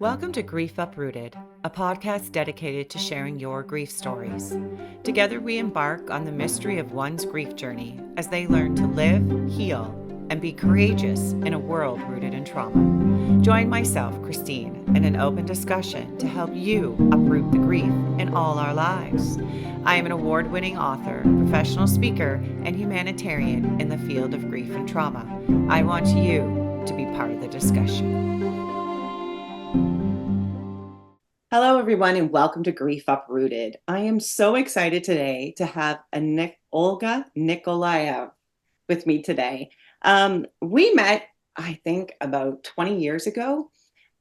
Welcome to Grief Uprooted, a podcast dedicated to sharing your grief stories. Together, we embark on the mystery of one's grief journey as they learn to live, heal, and be courageous in a world rooted in trauma. Join myself, Christine, in an open discussion to help you uproot the grief in all our lives. I am an award-winning author, professional speaker, and humanitarian in the field of grief and trauma. I want you to be part of the discussion. Hello, everyone, and welcome to Grief Uprooted. I am so excited today to have Olga Nikolojev with me today. We met, I think, about 20 years ago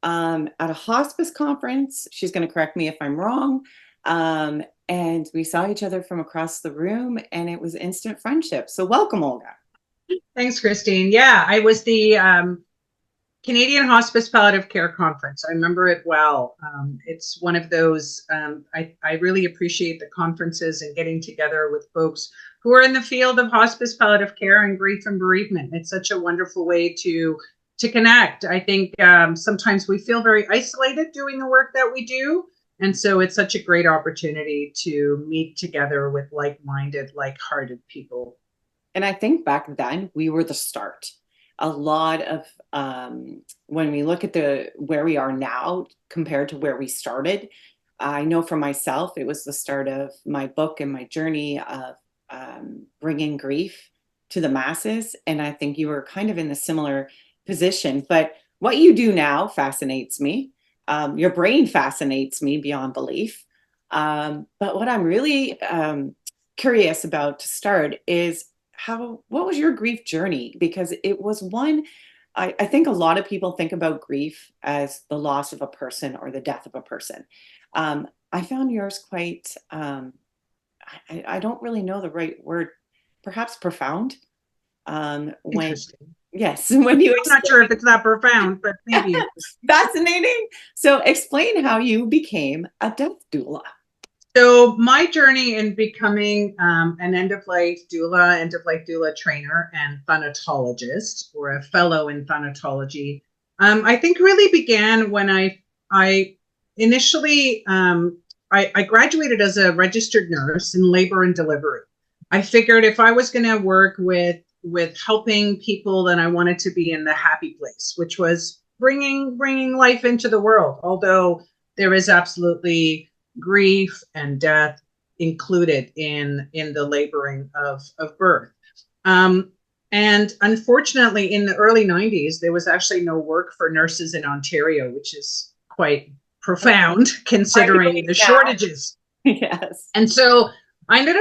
at a hospice conference. She's going to correct me if I'm wrong. And we saw each other from across the room, and it was instant friendship. So welcome, Olga. Thanks, Christine. Yeah, I was the Canadian Hospice Palliative Care Conference. I remember it well. It's one of those, I really appreciate the conferences and getting together with folks who are in the field of hospice palliative care and grief and bereavement. It's such a wonderful way to connect. I think sometimes we feel very isolated doing the work that we do. And so it's such a great opportunity to meet together with like-minded, like-hearted people. And I think back then we were the start. A lot of when we look at where we are now compared to where we started, I know for myself, it was the start of my book and my journey of bringing grief to the masses. And I think you were kind of in a similar position. But what you do now fascinates me. Your brain fascinates me beyond belief. But what I'm really curious about to start is what was your grief journey? Because it was one, I think a lot of people think about grief as the loss of a person or the death of a person. I found yours quite, I don't really know the right word, perhaps profound. Interesting. Yes, when you I'm not sure if it's that profound, but maybe. Fascinating. So explain how you became a death doula. So my journey in becoming an end-of-life doula trainer and thanatologist, or a fellow in thanatology, I think really began when I initially, I graduated as a registered nurse in labor and delivery. I figured if I was going to work with helping people, then I wanted to be in the happy place, which was bringing life into the world, although there is absolutely grief and death included in the laboring of birth. And unfortunately, in the early 90s, there was actually no work for nurses in Ontario, which is quite profound considering the shortages. Yes. And so I ended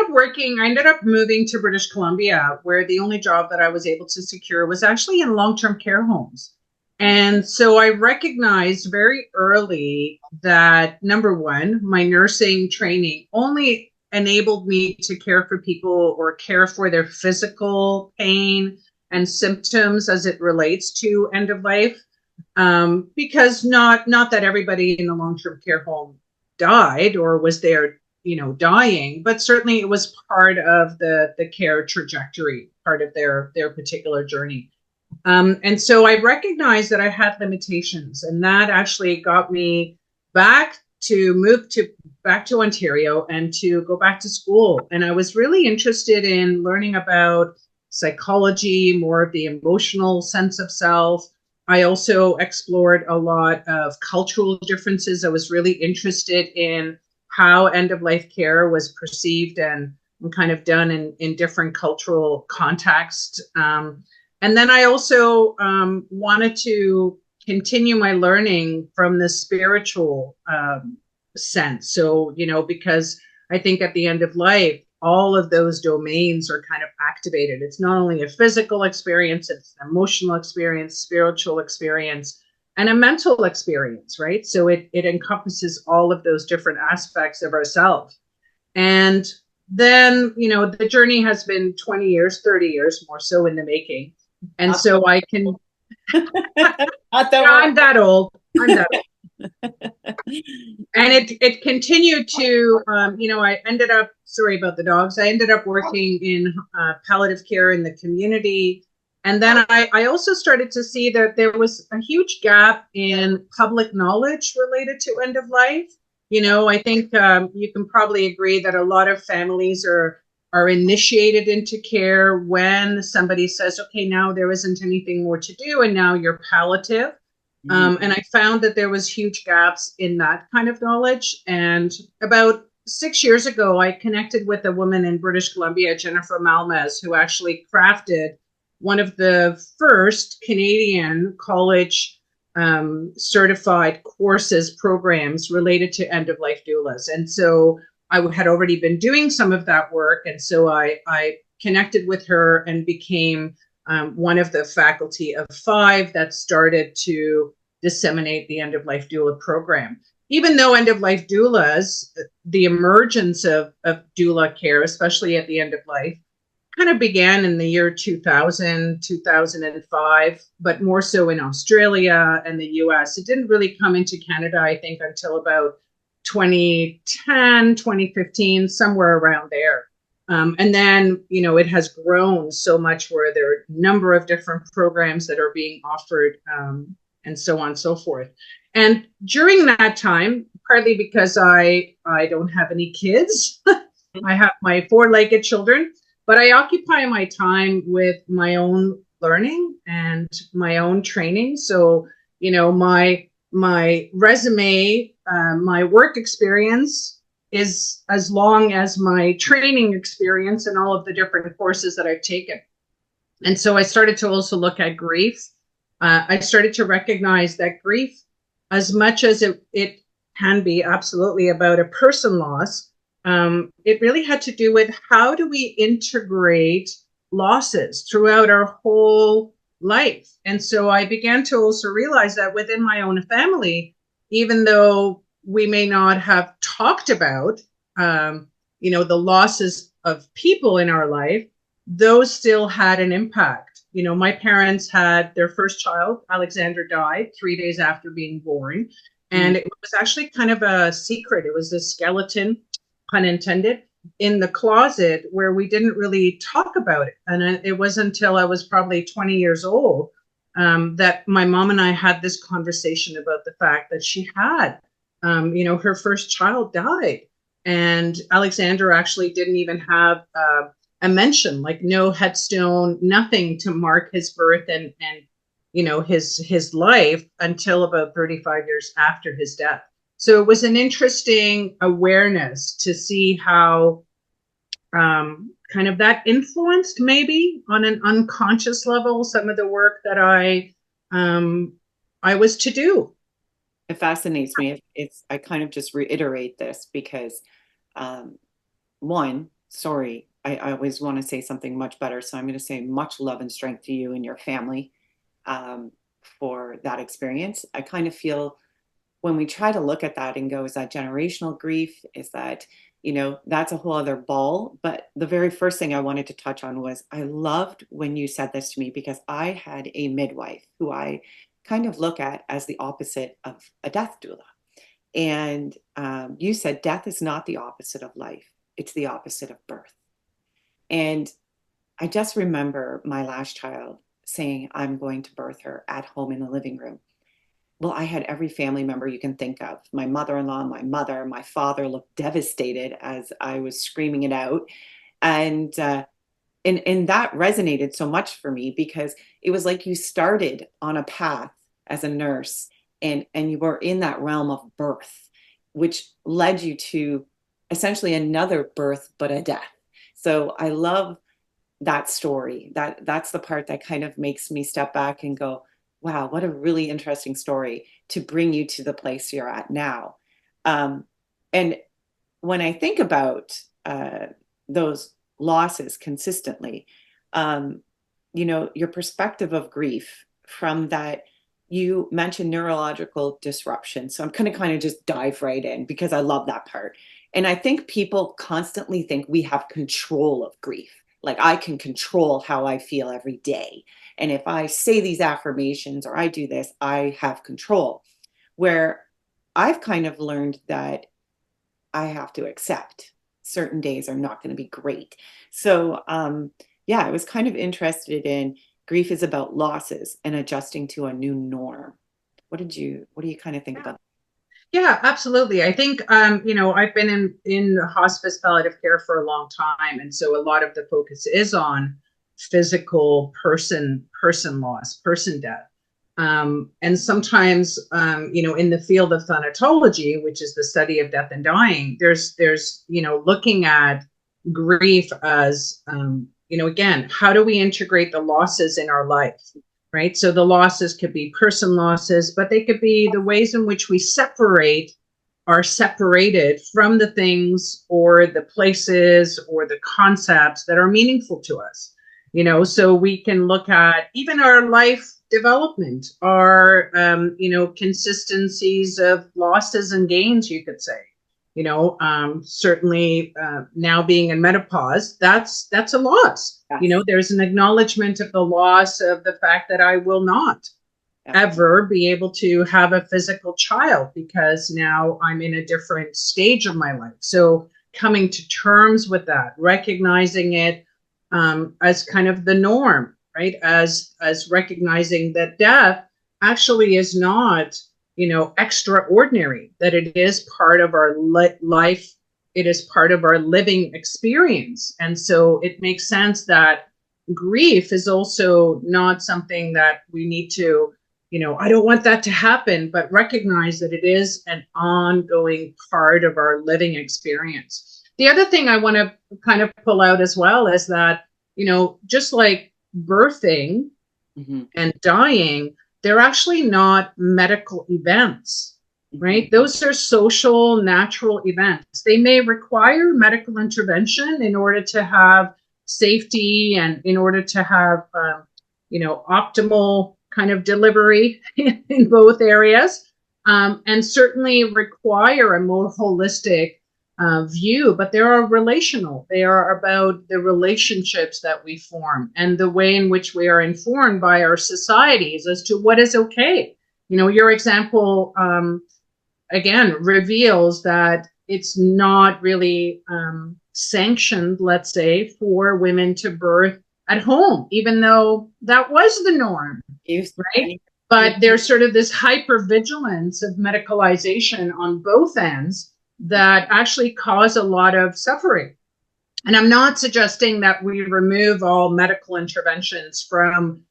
up moving to British Columbia, where the only job that I was able to secure was actually in long-term care homes. And so I recognized very early that, number one, my nursing training only enabled me to care for people or care for their physical pain and symptoms as it relates to end of life, because not that everybody in the long-term care home died or was there, dying, but certainly it was part of the care trajectory, part of their particular journey. And so I recognized that I had limitations, and that actually got me back to Ontario and to go back to school. And I was really interested in learning about psychology, more of the emotional sense of self. I also explored a lot of cultural differences. I was really interested in how end-of-life care was perceived and kind of done in different cultural contexts. And then I also wanted to continue my learning from the spiritual sense. So, because I think at the end of life, all of those domains are kind of activated. It's not only a physical experience, it's an emotional experience, spiritual experience, and a mental experience, right? So it encompasses all of those different aspects of ourselves. And then, the journey has been 20 years, 30 years more so in the making. And so I can, I'm that old. And it continued to, I ended up, sorry about the dogs. I ended up working in palliative care in the community. And then I also started to see that there was a huge gap in public knowledge related to end of life. I think you can probably agree that a lot of families are initiated into care when somebody says, okay, now there isn't anything more to do, and now you're palliative. Mhm. And I found that there was huge gaps in that kind of knowledge. And about 6 years ago, I connected with a woman in British Columbia, Jennifer Malmez, who actually crafted one of the first Canadian college certified courses programs related to end of life doulas. And so I had already been doing some of that work. And so I connected with her and became one of the faculty of 5 that started to disseminate the end of life doula program. Even though end of life doulas, the emergence of doula care, especially at the end of life, kind of began in the year 2000, 2005, but more so in Australia and the US. It didn't really come into Canada, I think, until about 2010, 2015, somewhere around there. And then, it has grown so much where there are a number of different programs that are being offered, and so on and so forth. And during that time, partly because I don't have any kids, I have my 4-legged children, but I occupy my time with my own learning and my own training. So, my resume, my work experience is as long as my training experience and all of the different courses that I've taken. And so I started to also look at grief. I started to recognize that grief, as much as it can be absolutely about a person loss, it really had to do with how do we integrate losses throughout our whole life. And so I began to also realize that within my own family, even though we may not have talked about, the losses of people in our life, those still had an impact. My parents had their first child, Alexander, died 3 days after being born. And it was actually kind of a secret. It was a skeleton, pun intended, in the closet where we didn't really talk about it. And it wasn't until I was probably 20 years old that my mom and I had this conversation about the fact that she had, her first child died. And Alexander actually didn't even have a mention, like no headstone, nothing to mark his birth and his life until about 35 years after his death. So it was an interesting awareness to see how kind of that influenced, maybe on an unconscious level, some of the work that I was to do. It fascinates me. I kind of just reiterate this because, one, sorry, I always want to say something much better. So I'm going to say much love and strength to you and your family um, for that experience. I kind of feel when we try to look at that and go, is that generational grief? Is that, that's a whole other ball. But the very first thing I wanted to touch on was I loved when you said this to me because I had a midwife who I kind of look at as the opposite of a death doula. And you said death is not the opposite of life, it's the opposite of birth. And I just remember my last child saying, I'm going to birth her at home in the living room. Well, I had every family member you can think of. My mother-in-law, my mother, my father looked devastated as I was screaming it out. And and that resonated so much for me because it was like you started on a path as a nurse and you were in that realm of birth, which led you to essentially another birth, but a death. So I love that story. That's the part that kind of makes me step back and go, wow, what a really interesting story to bring you to the place you're at now. And when I think about those losses consistently, your perspective of grief from that, you mentioned neurological disruption. So I'm going to kind of just dive right in because I love that part. And I think people constantly think we have control of grief. Like I can control how I feel every day. And if I say these affirmations or I do this, I have control. Where I've kind of learned that I have to accept certain days are not going to be great. So, yeah, I was kind of interested in Grief is about losses and adjusting to a new norm. What do you kind of think about Yeah, absolutely. I think I've been in hospice palliative care for a long time, and so a lot of the focus is on physical person loss, person death. And sometimes, in the field of thanatology, which is the study of death and dying, there's looking at grief as again, how do we integrate the losses in our life? Right. So the losses could be person losses, but they could be the ways in which we are separated from the things or the places or the concepts that are meaningful to us. So we can look at even our life development, our, consistencies of losses and gains, you could say. Certainly now being in menopause, that's a loss. that? There's an acknowledgement of the loss of the fact that I will not Yeah. ever be able to have a physical child because now I'm in a different stage of my life. So coming to terms with that, recognizing it as kind of the norm, right? As recognizing that death actually is not extraordinary, that it is part of our life, it is part of our living experience. And so it makes sense that grief is also not something that we need to, I don't want that to happen, but recognize that it is an ongoing part of our living experience. The other thing I want to kind of pull out as well is that, just like birthing and dying, they're actually not medical events, right? Those are social, natural events. They may require medical intervention in order to have safety and in order to have, optimal kind of delivery in both areas, and certainly require a more holistic view, but they are relational. They are about the relationships that we form and the way in which we are informed by our societies as to what is okay. Your example, again, reveals that it's not really sanctioned, let's say, for women to birth at home, even though that was the norm, right? But there's sort of this hypervigilance of medicalization on both ends that actually cause a lot of suffering. And I'm not suggesting that we remove all medical interventions from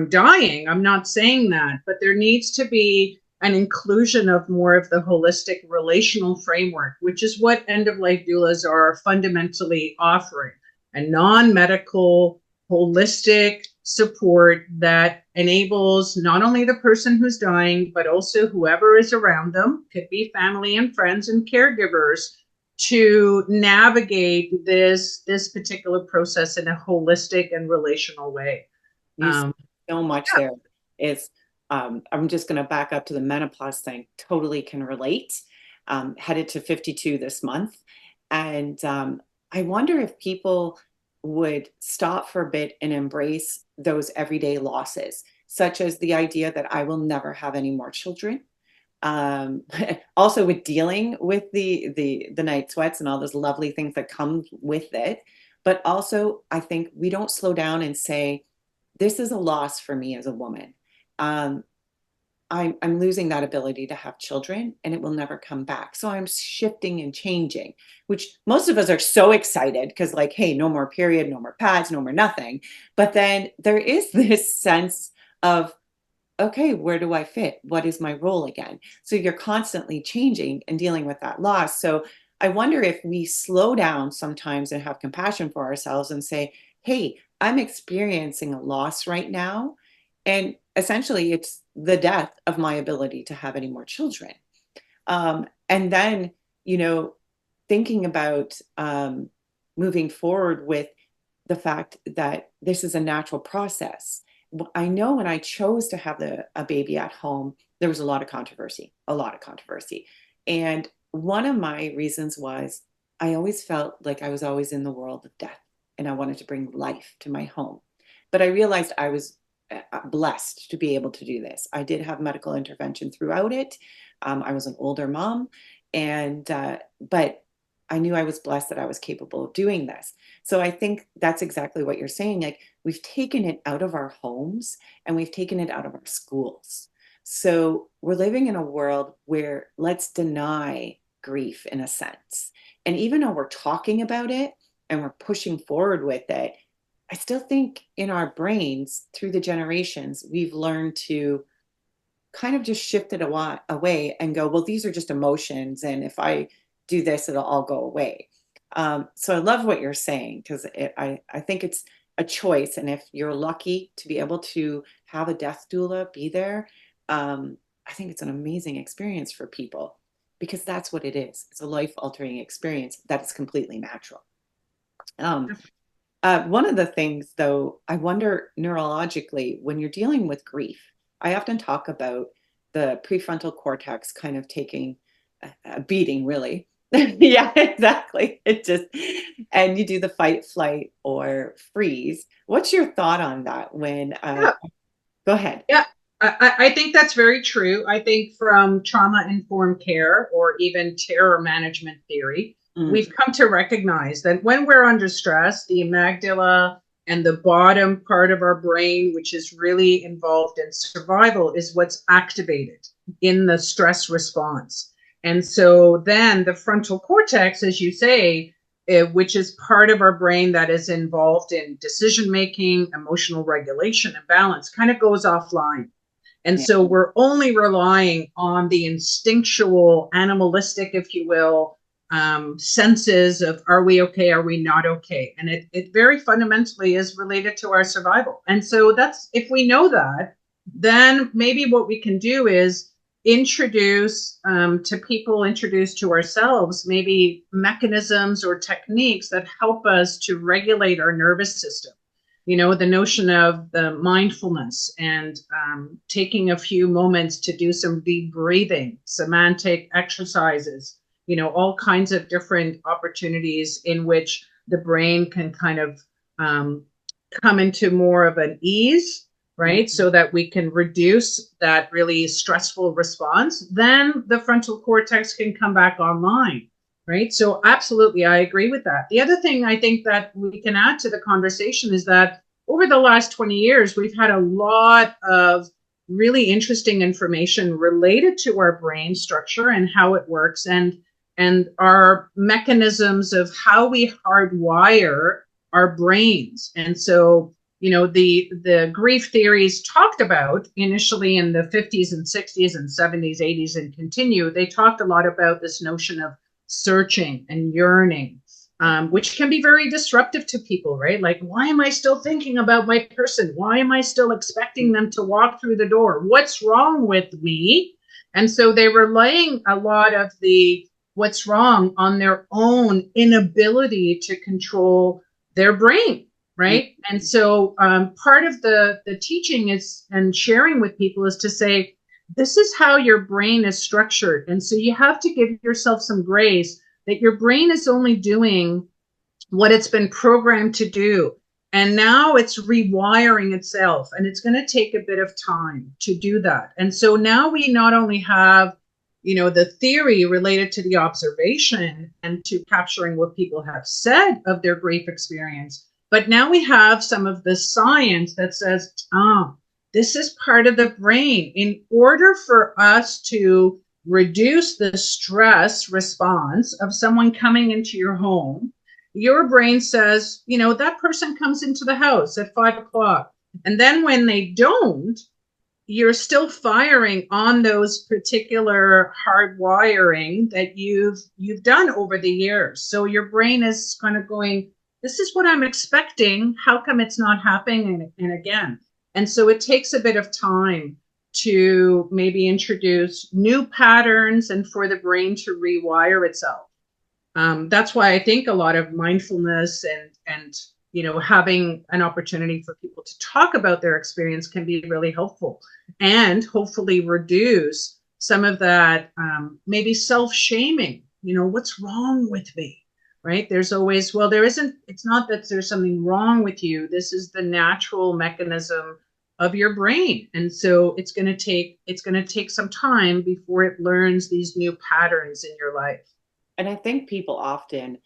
dying. I'm not saying that, but there needs to be an inclusion of more of the holistic relational framework, which is what end-of-life doulas are fundamentally offering, a non-medical, holistic support that enables not only the person who's dying, but also whoever is around them, could be family and friends and caregivers, to navigate this particular process in a holistic and relational way. So much there is, I'm just going to back up to the menopause thing. Totally can relate. Headed to 52 this month. And I wonder if people would stop for a bit and embrace those everyday losses, such as the idea that I will never have any more children. Also with dealing with the night sweats and all those lovely things that come with it. But also, I think we don't slow down and say, this is a loss for me as a woman. I'm losing that ability to have children and it will never come back. So I'm shifting and changing, which most of us are so excited because, like, hey, no more period, no more pads, no more nothing. But then there is this sense of, okay, where do I fit? What is my role again? So you're constantly changing and dealing with that loss. So I wonder if we slow down sometimes and have compassion for ourselves and say, hey, I'm experiencing a loss right now. And essentially, it's the death of my ability to have any more children. And then, thinking about moving forward with the fact that this is a natural process. I know when I chose to have a baby at home, there was a lot of controversy, a lot of controversy. And one of my reasons was I always felt like I was always in the world of death and I wanted to bring life to my home. But I realized I was blessed to be able to do this. I did have medical intervention throughout it. I was an older mom, and but I knew I was blessed that I was capable of doing this. So I think that's exactly what you're saying. Like we've taken it out of our homes and we've taken it out of our schools. So we're living in a world where let's deny grief in a sense. And even though we're talking about it and we're pushing forward with it, I still think in our brains through the generations, we've learned to kind of just shift it away and go, well, these are just emotions. And if I do this, it'll all go away. So I love what you're saying because I think it's a choice. And if you're lucky to be able to have a death doula be there, I think it's an amazing experience for people because that's what it is. It's a life altering experience that is completely natural. Um, one of the things, though, I wonder neurologically, when you're dealing with grief, I often talk about the prefrontal cortex kind of taking a beating, really. Yeah, exactly. It just, and you do the fight, flight, or freeze. What's your thought on that when, Yeah. go ahead. Yeah, I think that's very true. I think from trauma informed care or even terror management theory, Mm, we've come to recognize that when we're under stress, the amygdala and the bottom part of our brain, which is really involved in survival, is what's activated in the stress response. And so then the frontal cortex, as you say, which is part of our brain that is involved in decision making, emotional regulation, and balance, kind of goes offline. And yeah, so we're only relying on the instinctual, animalistic, if you will, senses of are we okay, are we not okay? And it very fundamentally is related to our survival. And so that's, if we know that, then maybe what we can do is introduce to people, introduce to ourselves, maybe mechanisms or techniques that help us to regulate our nervous system. You know, the notion of the mindfulness and taking a few moments to do some deep breathing, semantic exercises, you know, all kinds of different opportunities in which the brain can kind of come into more of an ease, right? mhm, So that we can reduce that really stressful response. Then the frontal cortex can come back online, right? So absolutely, I agree with that. The other thing I think that we can add to the conversation is that over the last 20 years, we've had a lot of really interesting information related to our brain structure and how it works, and our mechanisms of how we hardwire our brains. And so, you know, the grief theories talked about initially in the 50s and 60s and 70s, 80s, and continue, they talked a lot about this notion of searching and yearning, which can be very disruptive to people, right? Like, why am I still thinking about my person? Why am I still expecting them to walk through the door? What's wrong with me? And so they were laying a lot of the what's wrong on their own inability to control their brain, mhm, right? And so part of the teaching is and sharing with people is to say, this is how your brain is structured. And so you have to give yourself some grace that your brain is only doing what it's been programmed to do. And now it's rewiring itself, and it's going to take a bit of time to do that. And so now we not only have, you know, the theory related to the observation and to capturing what people have said of their grief experience, but now we have some of the science that says, oh, this is part of the brain. In order for us to reduce the stress response of someone coming into your home, your brain says, you know, that person comes into the house at 5 o'clock. And then when they don't, you're still firing on those particular hardwiring that you've done over the years. So your brain is kind of going, this is what I'm expecting. How come it's not happening? And again. And so it takes a bit of time to maybe introduce new patterns and for the brain to rewire itself. That's why I think a lot of mindfulness and you know, having an opportunity for people to talk about their experience can be really helpful and hopefully reduce some of that maybe self-shaming. You know, what's wrong with me, right? There's always, well, there isn't, it's not that there's something wrong with you. This is the natural mechanism of your brain. And so it's going to take some time before it learns these new patterns in your life. And I think people often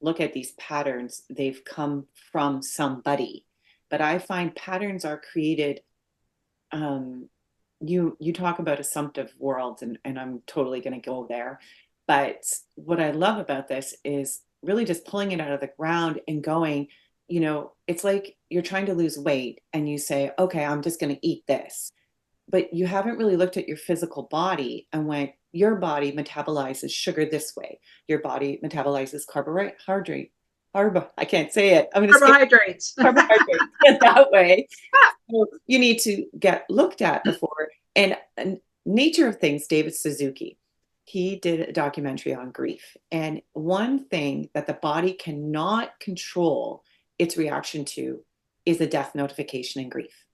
look at these patterns, they've come from somebody. But I find patterns are created. Um, you talk about assumptive worlds, and I'm totally going to go there. But what I love about this is really just pulling it out of the ground and going, it's like you're trying to lose weight and you say, okay, I'm just going to eat this, but you haven't really looked at your physical body and went, your body metabolizes sugar this way. Your body metabolizes carbohydrate. I can't say it. I'm going to skip Carbohydrates. carbohydrates that way. So you need to get looked at before. And Nature of Things, David Suzuki, he did a documentary on grief. And one thing that the body cannot control its reaction to is a death notification in grief.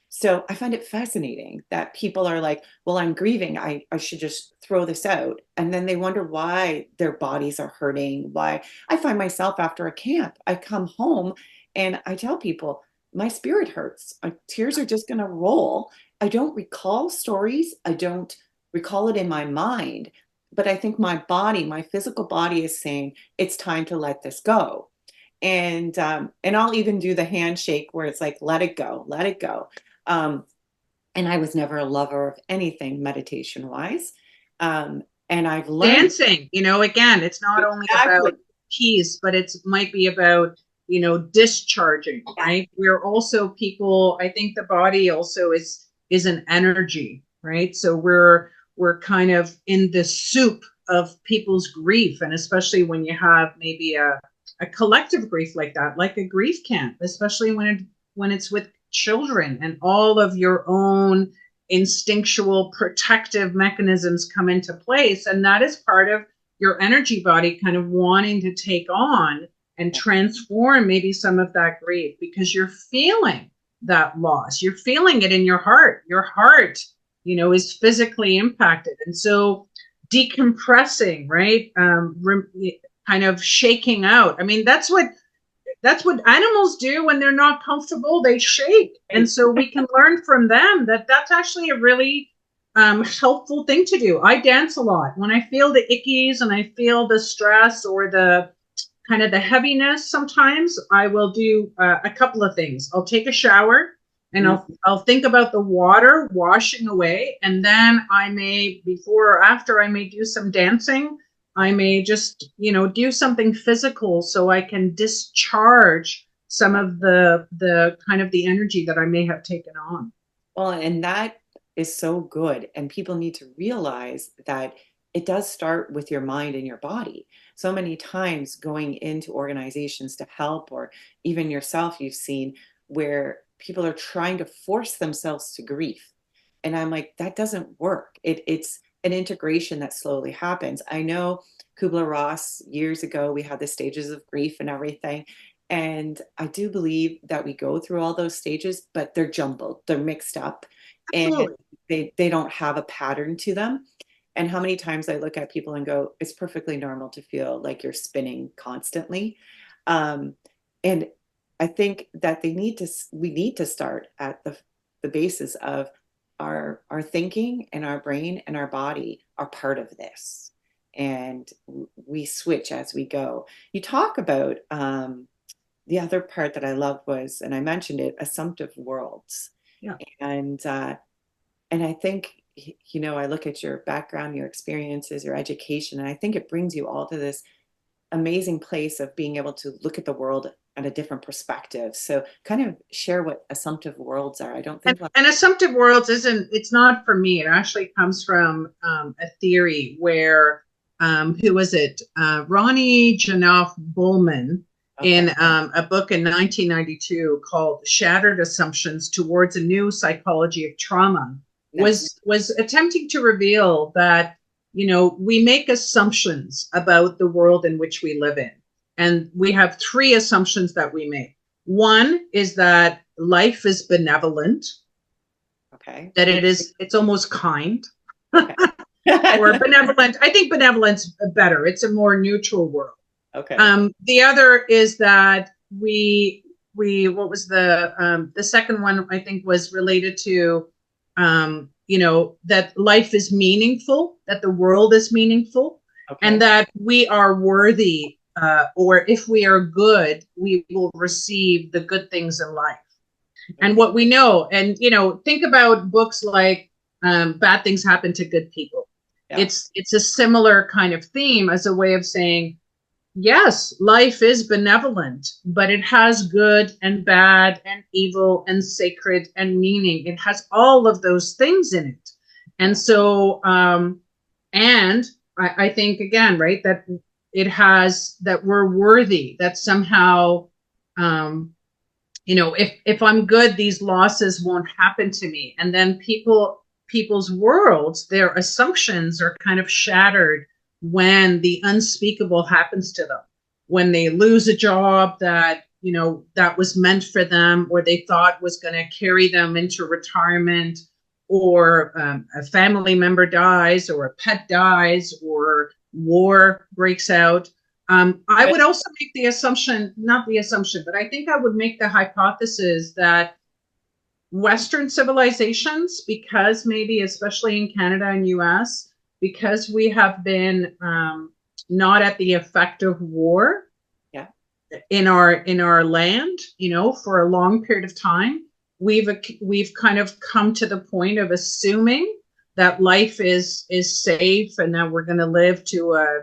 So I find it fascinating that people are like, well, I'm grieving. I should just throw this out. And then they wonder why their bodies are hurting. Why I find myself after a camp, I come home and I tell people, my spirit hurts. Tears are just going to roll. I don't recall stories. I don't recall it in my mind. But I think my body, my physical body is saying it's time to let this go. And I'll even do the handshake where it's like, let it go, let it go. Um, and I was never a lover of anything meditation wise. And I've learned Dancing, again, it's not only exactly. about peace, but it's might be about, discharging, right? We're also people, I think the body also is an energy, right? So we're kind of in the soup of people's grief. And especially when you have maybe a collective grief like that, like a grief camp, especially when it's with children and all of your own instinctual protective mechanisms come into place. And that is part of your energy body kind of wanting to take on and transform maybe some of that grief because you're feeling that loss. You're feeling it in your heart. Your heart, is physically impacted. And so decompressing, right? Kind of shaking out. I mean, that's what animals do when they're not comfortable. They shake. And so we can learn from them that that's actually a really helpful thing to do. I dance a lot. When I feel the ickies and I feel the stress or the kind of the heaviness, sometimes I will do a couple of things. I'll take a shower and I'll think about the water washing away. And then I may, before or after, I may do some dancing. I may just, do something physical so I can discharge some of the kind of the energy that I may have taken on. Well, and that is so good. And people need to realize that it does start with your mind and your body. So many times going into organizations to help, or even yourself, you've seen where people are trying to force themselves to grief. And I'm like, that doesn't work. It's an integration that slowly happens. I know Kubler-Ross years ago, we had the stages of grief and everything. And I do believe that we go through all those stages, but they're jumbled, they're mixed up, and Absolutely. they don't have a pattern to them. And how many times I look at people and go, it's perfectly normal to feel like you're spinning constantly. Um, and I think that we need to start at the basis of our thinking, and our brain and our body are part of this. And we switch as we go. You talk about the other part that I loved was, and I mentioned it, assumptive worlds. Yeah. And and I think, I look at your background, your experiences, your education, and I think it brings you all to this amazing place of being able to look at the world at a different perspective. So kind of share what assumptive worlds are. I don't And, think like, and assumptive worlds it's not for me. It actually comes from a theory where, who was it? Ronnie Janoff Bullman okay, in a book in 1992 called Shattered Assumptions Towards a New Psychology of Trauma that's was attempting to reveal that, we make assumptions about the world in which we live in. And we have three assumptions that we make. One is that life is benevolent, okay. that it's almost kind, Okay. or benevolent. I think benevolence better. It's a more neutral world. Okay. The other is that what was the second one, I think, was related to that life is meaningful, that the world is meaningful. and Okay. that we are worthy, or if we are good, we will receive the good things in life. And Okay. what we know, and think about books like Bad Things Happen to Good People. Yeah. It's a similar kind of theme as a way of saying, yes, life is benevolent, but it has good and bad and evil and sacred and meaning. It has all of those things in it. And Yeah. so, and I think again, right, that it has, that we're worthy, that somehow, if I'm good, these losses won't happen to me. And then people's worlds, their assumptions are kind of shattered when the unspeakable happens to them, when they lose a job that that was meant for them, or they thought was going to carry them into retirement, or a family member dies, or a pet dies, or war breaks out. I would also make the assumption, not the assumption, but I think I would make the hypothesis that Western civilizations, because maybe especially in Canada and US, because we have been not at the effect of war Yeah. in our land, for a long period of time, we've kind of come to the point of assuming that life is safe and that we're going to live to a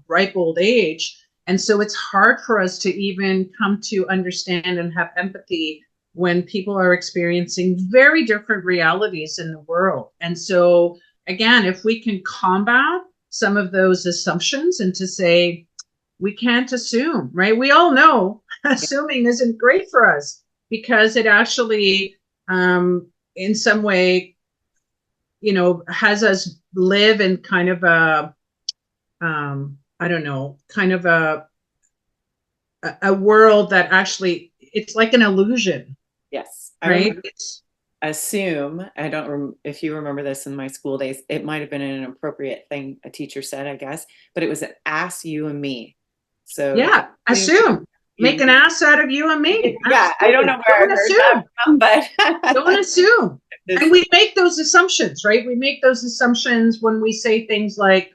ripe old age. And so it's hard for us to even come to understand and have empathy when people are experiencing very different realities in the world. And so again, if we can combat some of those assumptions and to say, we can't assume, right? We all know assuming isn't great for us, because it actually, in some way, has us live in kind of a, I don't know, kind of a world that actually, it's like an illusion, Yes. I right? remember assume. I don't if you remember this in my school days. It might have been an inappropriate thing a teacher said, I guess, but it was an ask you and me. So Yeah, assume assume. Make you. an ass out of you and me. Yeah, I don't know Absolutely. where I Don't heard that assume. from, but Don't assume. And this, we make those assumptions, right? We make those assumptions when we say things like,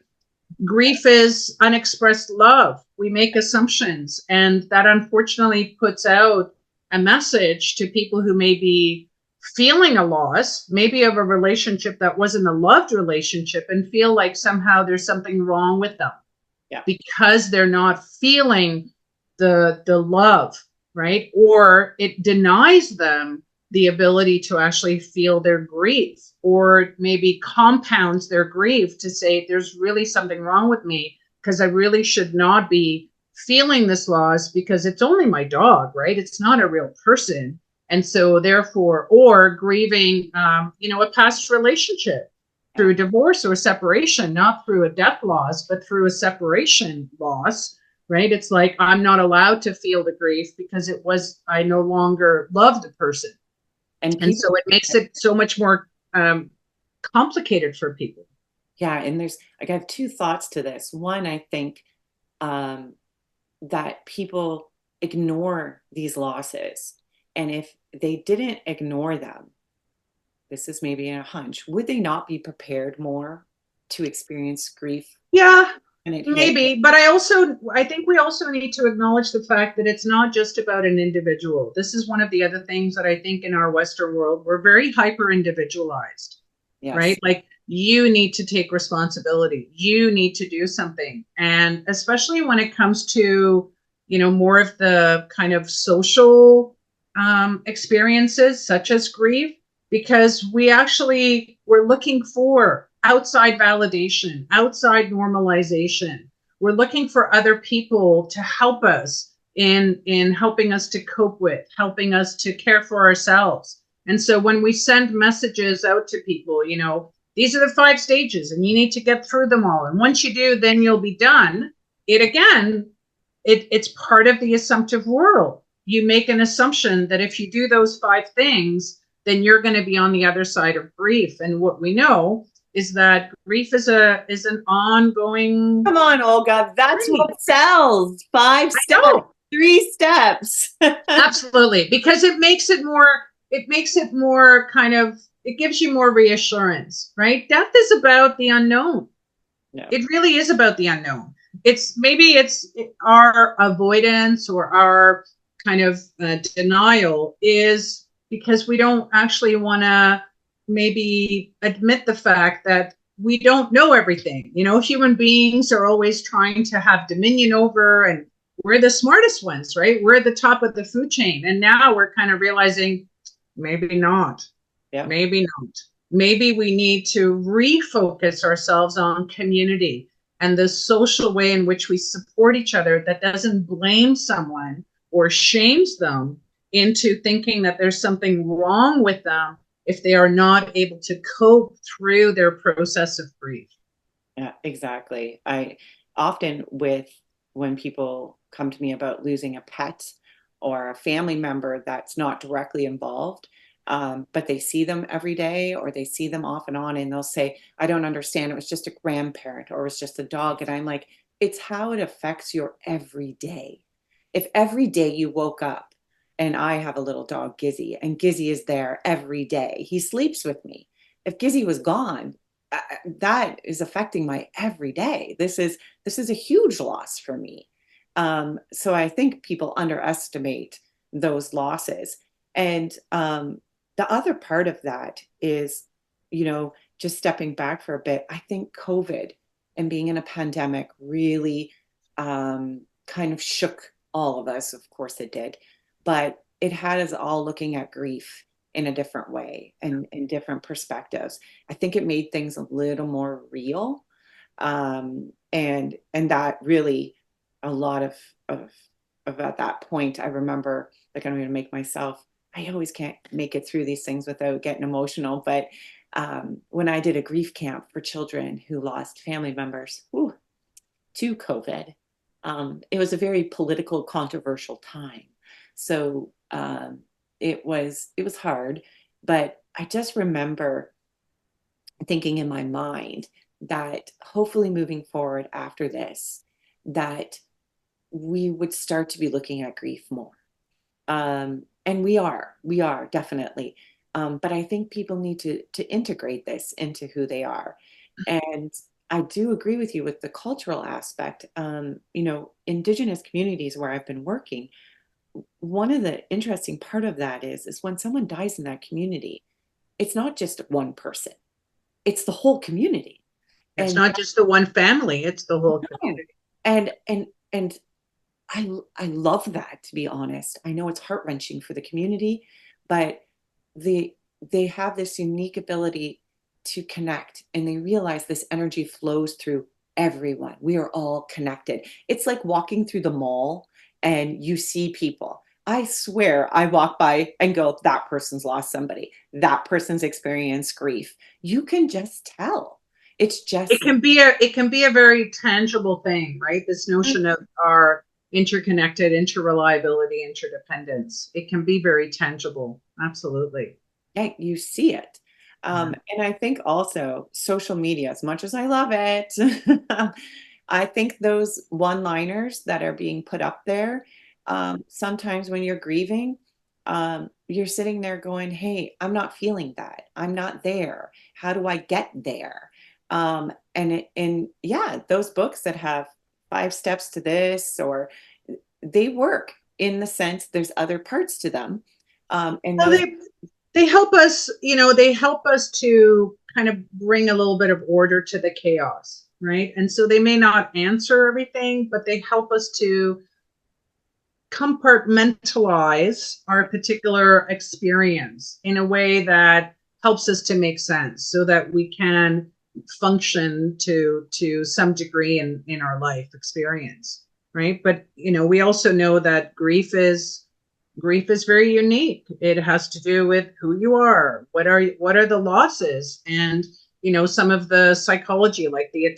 grief is unexpressed love. We make assumptions, and that unfortunately puts out a message to people who may be feeling a loss, maybe of a relationship that wasn't a loved relationship, and feel like somehow there's something wrong with them yeah, because they're not feeling the love, right? Or it denies them the ability to actually feel their grief, or maybe compounds their grief to say, there's really something wrong with me, because I really should not be feeling this loss, because it's only my dog, right? It's not a real person. And so therefore, or grieving, a past relationship yeah. through divorce or separation, not through a death loss, but through a separation loss, right? It's like, I'm not allowed to feel the grief because I no longer love the person. And And people, so it makes it so much more complicated for people. yeah, and I have two thoughts to this. One, I think um, that people ignore these losses, and if they didn't ignore them, this is maybe a hunch, would they not be prepared more to experience grief Yeah, when it hit? maybe. But I think we also need to acknowledge the fact that it's not just about an individual. This is one of the other things that I think in our Western world, we're very hyper individualized, Yes. right? Like, you need to take responsibility. You need to do something. And especially when it comes to, more of the kind of social experiences, such as grief, because we're looking for outside validation, outside normalization. We're looking for other people to help us in helping us to cope with, helping us to care for ourselves. And so when we send messages out to people, these are the 5 stages and you need to get through them all. And once you do, then you'll be done. It's part of the assumptive world. You make an assumption that if you do those 5 things, then you're going to be on the other side of grief. And what we know is that grief is an ongoing Come on, Olga. That's journey. what sells. 5 I steps, know. 3 steps. Absolutely. Because it makes it more kind of, it gives you more reassurance, right? Death is about the unknown. Yeah. It really is about the unknown. It's our avoidance or our kind of denial is because we don't actually want to maybe admit the fact that we don't know everything. You know, human beings are always trying to have dominion over, and we're the smartest ones, right? We're at the top of the food chain. And now we're kind of realizing maybe not. Yeah. Maybe not. Maybe we need to refocus ourselves on community and the social way in which we support each other that doesn't blame someone or shames them into thinking that there's something wrong with them if they are not able to cope through their process of grief. Yeah, exactly. I often with when people come to me about losing a pet or a family member that's not directly involved, but they see them every day or they see them off and on, and they'll say, I don't understand. It was just a grandparent or it was just a dog. And I'm like, it's how it affects your everyday. If every day you woke up, and I have a little dog, Gizzy, and Gizzy is there every day. He sleeps with me. If Gizzy was gone, that is affecting my everyday. This is a huge loss for me. So I think people underestimate those losses. And the other part of that is, just stepping back for a bit, I think COVID and being in a pandemic really kind of shook all of us. Of course it did, but it had us all looking at grief in a different way and in different perspectives. I think it made things a little more real. And that really a lot of at that point, I remember, like, I'm going to make myself, I always can't make it through these things without getting emotional. But when I did a grief camp for children who lost family members to COVID, it was a very political, controversial time. So it was hard, but I just remember thinking in my mind that hopefully moving forward after this, that we would start to be looking at grief more. And we are definitely. But I think people need to integrate this into who they are. And I do agree with you with the cultural aspect. Indigenous communities where I've been working, one of the interesting part of that is when someone dies in that community, it's not just one person, it's the whole community. It's And not just the one family, it's the whole no, community. and I love that, to be honest. I know it's heart-wrenching for the community, but they they have this unique ability to connect, and they realize this energy flows through everyone. We are all connected. It's like walking through the mall and you see people. I swear I walk by and go, that person's lost somebody. That person's experienced grief. You can just tell. It's It just can be a very tangible thing, right? This notion of our interconnected, interreliability, interdependence. It can be very tangible. Absolutely. yeah, you see it. Yeah. And I think also social media, as much as I love it, I think those one-liners that are being put up there, sometimes when you're grieving, you're sitting there going, hey, I'm not feeling that. I'm not there. How do I get there? And yeah, those books that have 5 steps to this, or they work in the sense there's other parts to them. And Well, those, they help us, they help us to kind of bring a little bit of order to the chaos, right? And so they may not answer everything, but they help us to compartmentalize our particular experience in a way that helps us to make sense so that we can function to some degree in our life experience, right? But we also know that grief is very unique. It has to do with who you are, what are the losses, and some of the psychology, like the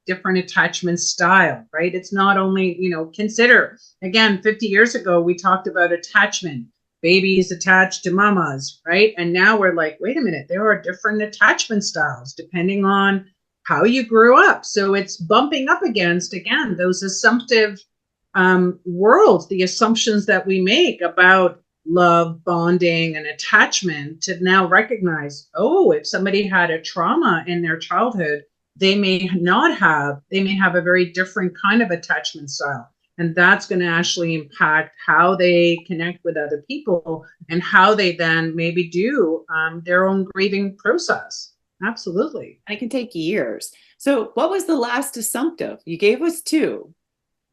different attachment style, right? It's not only, consider, again, 50 years ago we talked about attachment, babies attached to mamas, right? And now we're like, wait a minute, there are different attachment styles depending on how you grew up. So it's bumping up against, again, those assumptive world, the assumptions that we make about love, bonding, and attachment, to now recognize, oh, if somebody had a trauma in their childhood, they may have a very different kind of attachment style. And that's going to actually impact how they connect with other people and how they then maybe do their own grieving process. Absolutely. And it can take years. So, what was the last assumptive? You gave us two.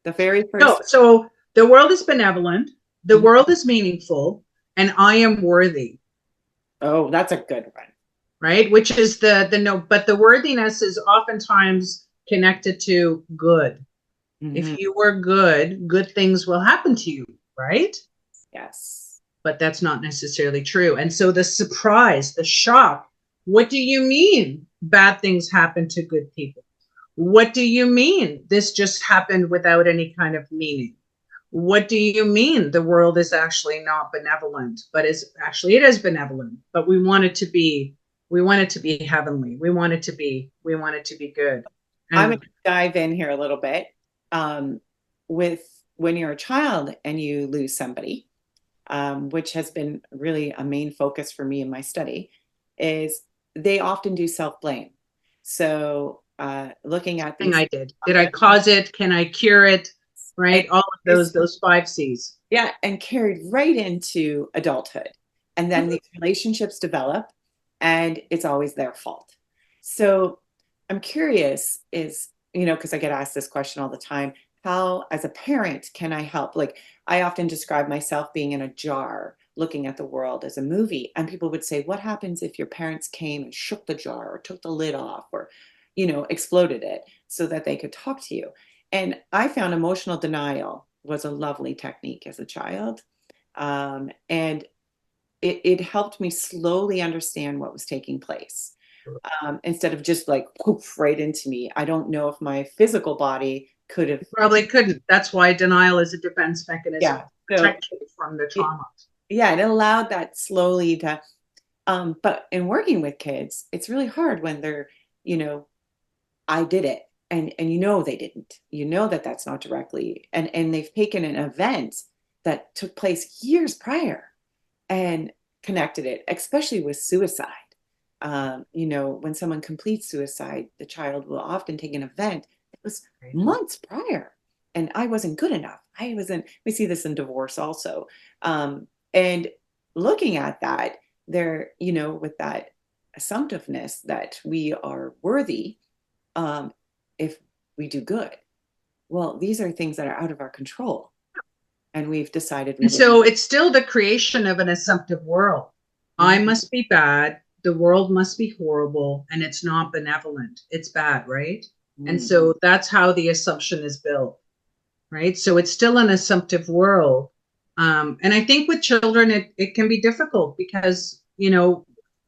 The very first. So the world is benevolent, the Mhm. world is meaningful, and I am worthy. Oh, that's a good one. Right? Which is the no, but the worthiness is oftentimes connected to good. Mm-hmm. If you were good, good things will happen to you, right? Yes. But that's not necessarily true. And so the surprise, the shock, what do you mean bad things happen to good people? What do you mean this just happened without any kind of meaning? What do you mean the world is actually not benevolent, but is actually it is benevolent, but we want it to be heavenly. We want it to be good. I'm going And to dive in here a little bit. With when you're a child and you lose somebody, which has been really a main focus for me in my study, is they often do self-blame. So looking at thing these, I did I cause it? Can I cure it? and Right? All of those 5 C's. yeah, and carried right into adulthood. And then Mhm. these relationships develop and it's always their fault. So I'm curious is, because I get asked this question all the time, how, as a parent, can I help? Like, I often describe myself being in a jar, looking at the world as a movie. And people would say, what happens if your parents came and shook the jar or took the lid off or, exploded it so that they could talk to you? And I found emotional denial was a lovely technique as a child. And it helped me slowly understand what was taking place, instead of just like poof right into me. I don't know if my physical body could have. Probably couldn't. That's why denial is a defense mechanism Yeah. to So protect you from the it, trauma. yeah, it allowed that slowly to. But in working with kids, it's really hard when they're, you know, I did it, and they didn't. You know that that's not directly, and they've taken an event that took place years prior and connected it, especially with suicide. When someone completes suicide, the child will often take an event that was Right. months prior, and I wasn't good enough. I wasn't. We see this in divorce also, and looking at that, there, with that assumptiveness that we are worthy, um, if we do good. Well, these are things that are out of our control, and we've decided we And didn't. so it's still the creation of an assumptive world. I Mhm. must be bad, the world must be horrible, and it's not benevolent. It's bad, right? And Mm. so that's how the assumption is built, right? So it's still an assumptive world. And I think with children, it can be difficult because,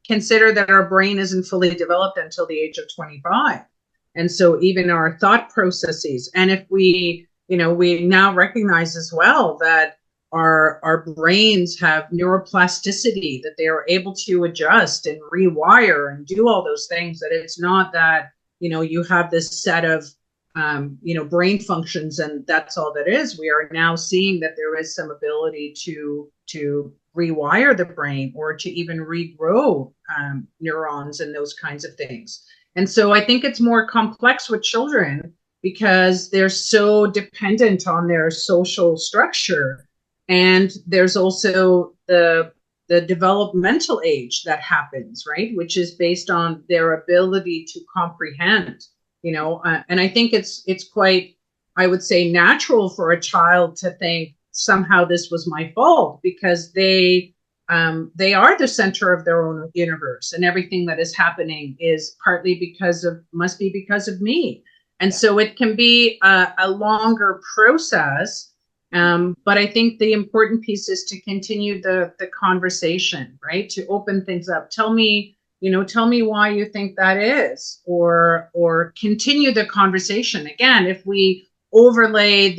consider that our brain isn't fully developed until the age of 25. And so even our thought processes, and if we now recognize as well that our brains have neuroplasticity, that they are able to adjust and rewire and do all those things, that it's not that, you have this set of brain functions and that's all that is. We are now seeing that there is some ability to rewire the brain or to even regrow neurons and those kinds of things. And so I think it's more complex with children because they're so dependent on their social structure. And there's also the developmental age that happens, right? Which is based on their ability to comprehend, and I think it's quite, I would say, natural for a child to think somehow this was my fault because they are the center of their own universe, and everything that is happening is partly must be because of me. And Yeah. so it can be a longer process. But I think the important piece is to continue the conversation, right? To open things up. Tell me why you think that is, or continue the conversation. Again, if we overlay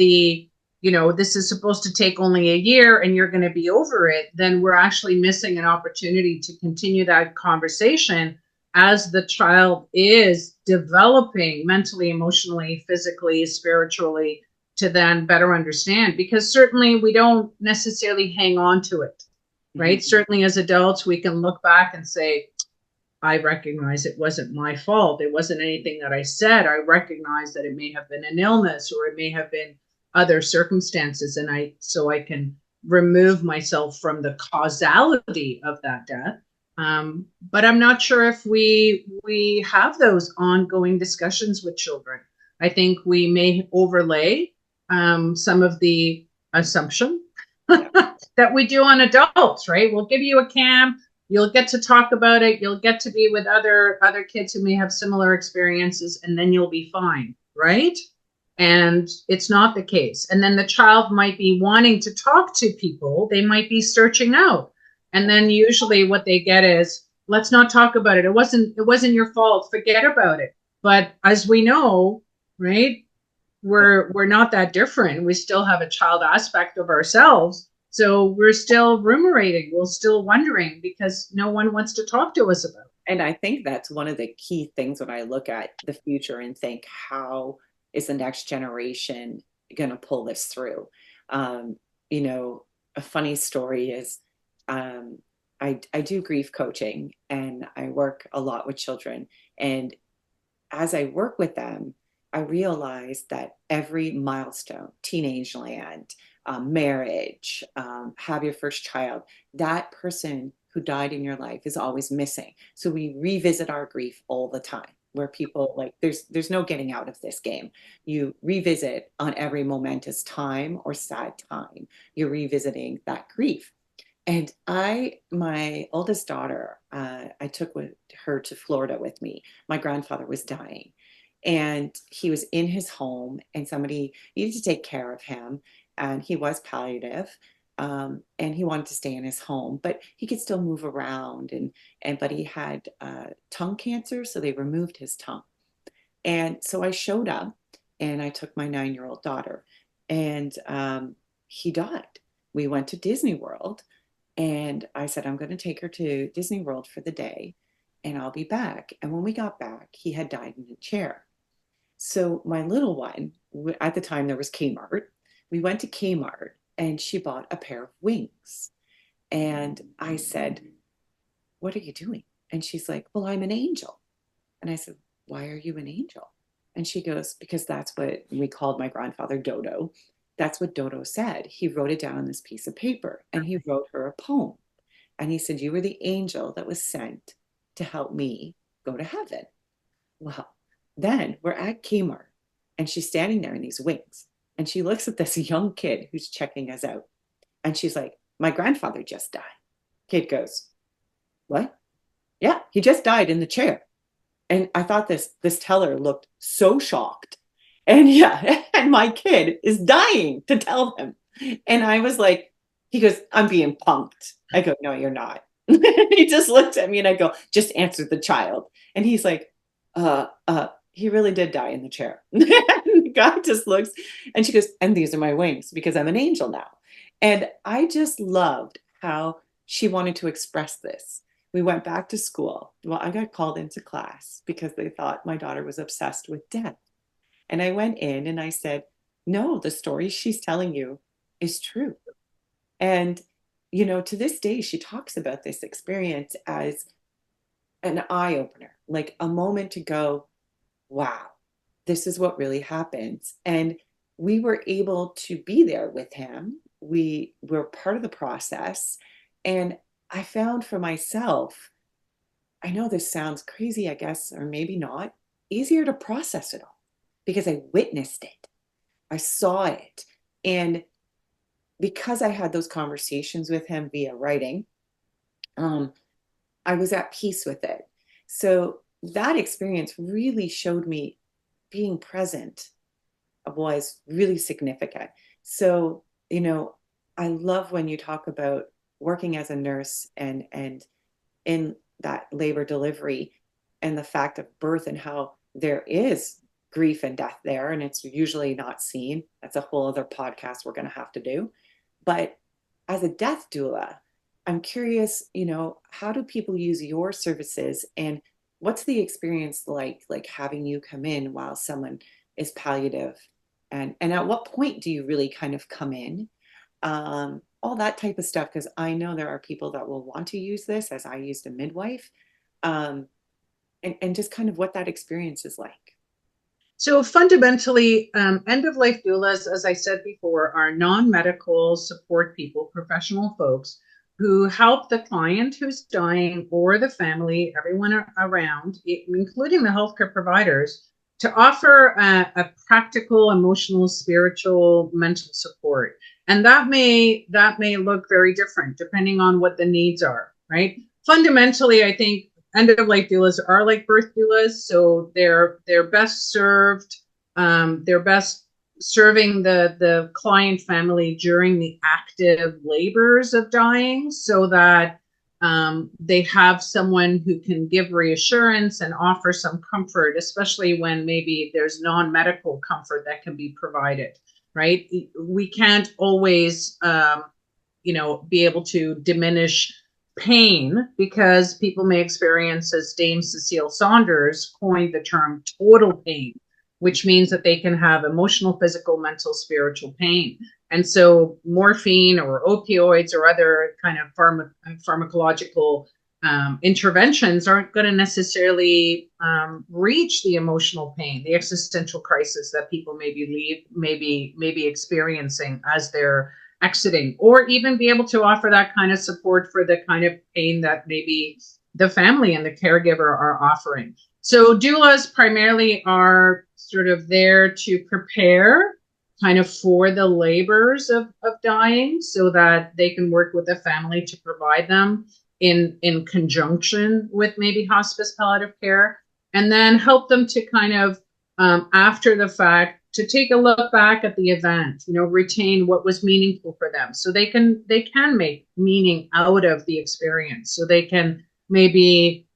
this is supposed to take only a year and you're going to be over it, then we're actually missing an opportunity to continue that conversation as the child is developing mentally, emotionally, physically, spiritually, to then better understand. Because certainly we don't necessarily hang on to it, right? Mhm. Certainly as adults, we can look back and say, I recognize it wasn't my fault. It wasn't anything that I said. I recognize that it may have been an illness or it may have been other circumstances. And so I can remove myself from the causality of that death. But I'm not sure if we have those ongoing discussions with children. I think we may overlay some of the assumption Yeah. that we do on adults, right? We'll give you a camp, you'll get to talk about it, you'll get to be with other kids who may have similar experiences, and then you'll be fine, right? And it's not the case. And then the child might be wanting to talk to people, they might be searching out. And then usually what they get is, let's not talk about it. It wasn't your fault. Forget about it. But as we know, right, we're not that different. We still have a child aspect of ourselves. So we're still ruminating. We're still wondering because no one wants to talk to us about it. And I think that's one of the key things when I look at the future and think, how is the next generation going to pull this through? Um, you know, a funny story is um, I do grief coaching and I work a lot with children. And as I work with them, I realize that every milestone, teenage land, marriage, have your first child, that person who died in your life is always missing. So we revisit our grief all the time. Where people like, there's no getting out of this game. You revisit on every momentous time or sad time. You're revisiting that grief. And my oldest daughter, I took her to Florida with me. My grandfather was dying, and he was in his home, and somebody needed to take care of him, and he was palliative, and he wanted to stay in his home, but he could still move around, and but he had tongue cancer, so they removed his tongue. And so I showed up, and I took my 9-year-old daughter, and he died. We went to Disney World and I said, I'm going to take her to Disney World for the day and I'll be back. And when we got back, he had died in a chair. So my little one, at the time there was Kmart, we went to Kmart and she bought a pair of wings. And I said, what are you doing? And she's like, well, I'm an angel. And I said, why are you an angel? And she goes, because that's what we called my grandfather Dodo. That's what Dodo said. He wrote it down on this piece of paper and he wrote her a poem. And he said, you were the angel that was sent to help me go to heaven. Well, then we're at Kmart and she's standing there in these wings. And she looks at this young kid who's checking us out. And she's like, my grandfather just died. Kid goes, what? Yeah, he just died in the chair. And I thought this teller looked so shocked. And yeah, and my kid is dying to tell him. And I was like, he goes, I'm being punked. I go, no, you're not. He just looked at me and I go, just answer the child. And he's like, he really did die in the chair. And the guy just looks and she goes, and these are my wings because I'm an angel now. And I just loved how she wanted to express this. We went back to school. Well, I got called into class because they thought my daughter was obsessed with death. And I went in and I said, no, the story she's telling you is true. And, to this day, she talks about this experience as an eye opener, like a moment to go, wow, this is what really happens. And we were able to be there with him. We were part of the process. And I found for myself, I know this sounds crazy, I guess, or maybe not, easier to process it all because I witnessed it. I saw it. And because I had those conversations with him via writing, um, I was at peace with it. So that experience really showed me being present was really significant. So, I love when you talk about working as a nurse and in that labor delivery and the fact of birth and how there is grief and death there and it's usually not seen. That's a whole other podcast we're going to have to do. But as a death doula, I'm curious, how do people use your services and what's the experience like having you come in while someone is palliative and at what point do you really kind of come in? All that type of stuff, because I know there are people that will want to use this as I used a midwife. and just kind of what that experience is like. So fundamentally, end-of-life doulas, as I said before, are non-medical support people, professional folks who help the client who's dying or the family, everyone around, including the healthcare providers, to offer a practical, emotional, spiritual, mental support. And that may look very different depending on what the needs are, right? Fundamentally, I think end-of-life doulas are like birth doulas, so they're best served, they're best serving the client family during the active labors of dying, so that they have someone who can give reassurance and offer some comfort, especially when maybe there's non-medical comfort that can be provided, right? We can't always, be able to diminish pain, because people may experience, as Dame Cecile Saunders coined the term, total pain, which means that they can have emotional, physical, mental, spiritual pain. And so morphine or opioids or other kind of pharmacological interventions aren't going to necessarily reach the emotional pain, the existential crisis that people may be experiencing as they're exiting, or even be able to offer that kind of support for the kind of pain that maybe the family and the caregiver are offering. So doulas primarily are sort of there to prepare kind of for the labors of dying, so that they can work with the family to provide them in conjunction with maybe hospice palliative care, and then help them to kind of after the fact to take a look back at the event, retain what was meaningful for them, so they can make meaning out of the experience, so they can maybe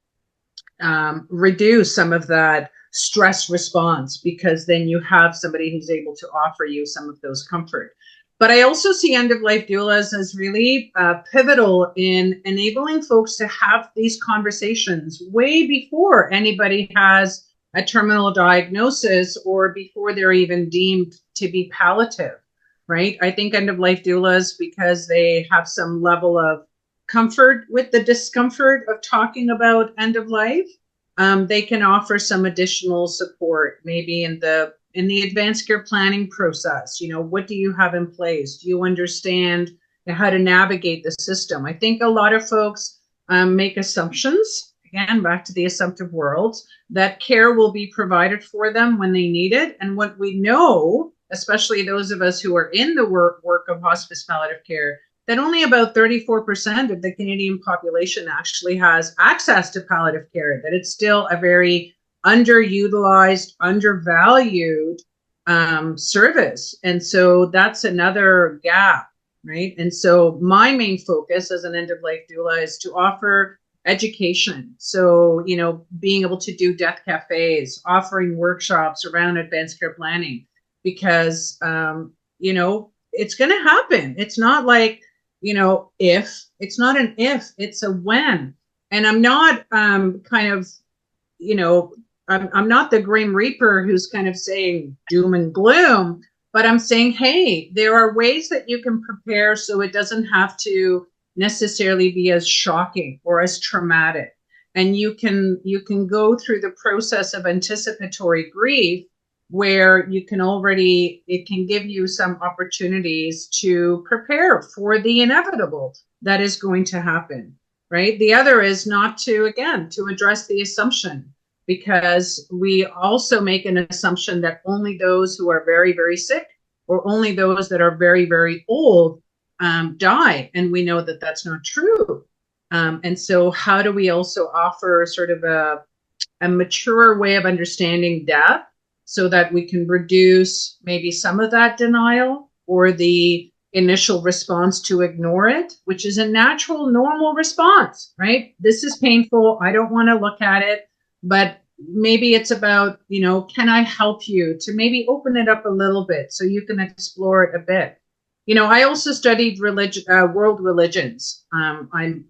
reduce some of that stress response, because then you have somebody who's able to offer you some of those comfort. But I also see end-of-life doulas as really pivotal in enabling folks to have these conversations way before anybody has a terminal diagnosis, or before they're even deemed to be palliative, right? I think end-of-life doulas, because they have some level of comfort with the discomfort of talking about end of life, they can offer some additional support, maybe in the advanced care planning process. What do you have in place? Do you understand how to navigate the system? I think a lot of folks make assumptions, again, back to the assumptive world, that care will be provided for them when they need it. And what we know, especially those of us who are in the work of hospice palliative care, that only about 34% of the Canadian population actually has access to palliative care, that it's still a very underutilized, undervalued service. And so that's another gap, right? And so my main focus as an end-of-life doula is to offer education. So, being able to do death cafes, offering workshops around advanced care planning, because, it's going to happen. It's not like, if, it's not an if, it's a when. And I'm not I'm not the Grim Reaper who's kind of saying doom and gloom, but I'm saying, hey, there are ways that you can prepare so it doesn't have to necessarily be as shocking or as traumatic. And you can go through the process of anticipatory grief, where it can give you some opportunities to prepare for the inevitable that is going to happen, right? The other is not to address the assumption, because we also make an assumption that only those who are very, very sick, or only those that are very, very old die. And we know that that's not true. And so how do we also offer sort of a mature way of understanding death, so that we can reduce maybe some of that denial or the initial response to ignore it, which is a natural, normal response, right? This is painful. I don't want to look at it, but maybe it's about, can I help you to maybe open it up a little bit so you can explore it a bit? I also studied world religions. And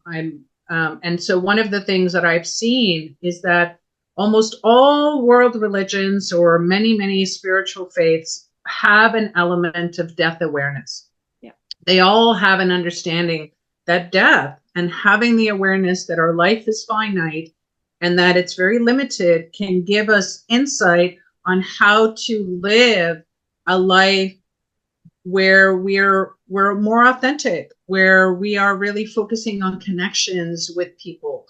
so one of the things that I've seen is that almost all world religions, or many, many spiritual faiths, have an element of death awareness. Yeah. They all have an understanding that death, and having the awareness that our life is finite, and that it's very limited can give us insight on how to live a life where we're more authentic, where we are really focusing on connections with people.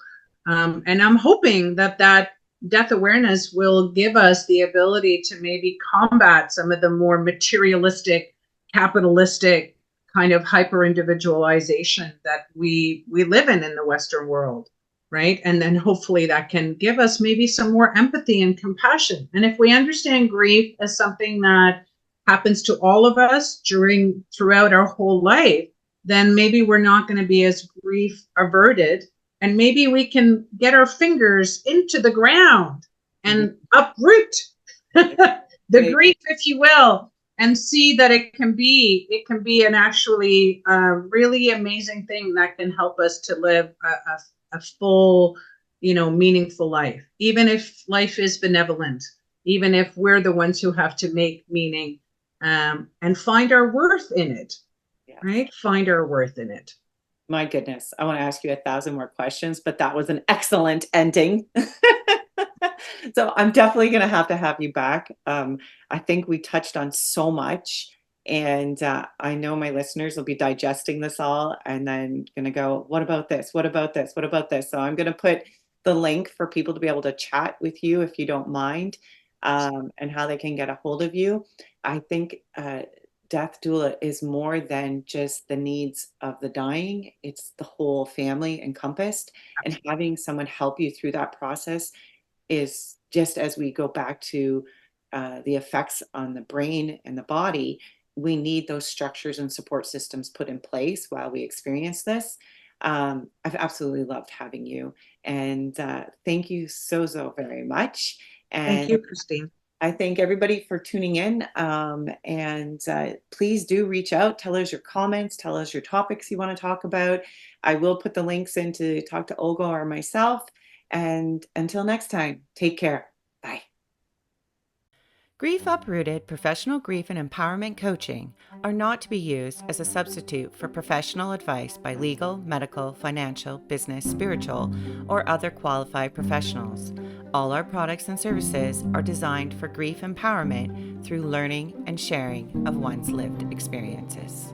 And I'm hoping that death awareness will give us the ability to maybe combat some of the more materialistic, capitalistic kind of hyper individualization that we live in the Western world, right? And then hopefully that can give us maybe some more empathy and compassion. And if we understand grief as something that happens to all of us throughout our whole life, then maybe we're not going to be as grief averted, and maybe we can get our fingers into the ground and uproot the grief, if you will, and see that it can be an actually really amazing thing that can help us to live a full, meaningful life, even if life is benevolent, even if we're the ones who have to make meaning, and find our worth in it. Yes. Right? Find our worth in it. My goodness, I want to ask you 1,000 more questions, but that was an excellent ending. So I'm definitely going to have you back. I think we touched on so much, and I know my listeners will be digesting this all and then going to go, what about this? What about this? What about this? So I'm going to put the link for people to be able to chat with you, if you don't mind, and how they can get a hold of you. I think Death Doula is more than just the needs of the dying. It's the whole family encompassed, and having someone help you through that process is, just as we go back to the effects on the brain and the body, we need those structures and support systems put in place while we experience this. I've absolutely loved having you, and thank you so very much. And thank you, Christine. I thank everybody for tuning in, and please do reach out. Tell us your comments. Tell us your topics you want to talk about. I will put the links in to talk to Olga or myself. And until next time, take care. Bye. Grief Uprooted professional grief and empowerment coaching are not to be used as a substitute for professional advice by legal, medical, financial, business, spiritual, or other qualified professionals. All our products and services are designed for grief empowerment through learning and sharing of one's lived experiences.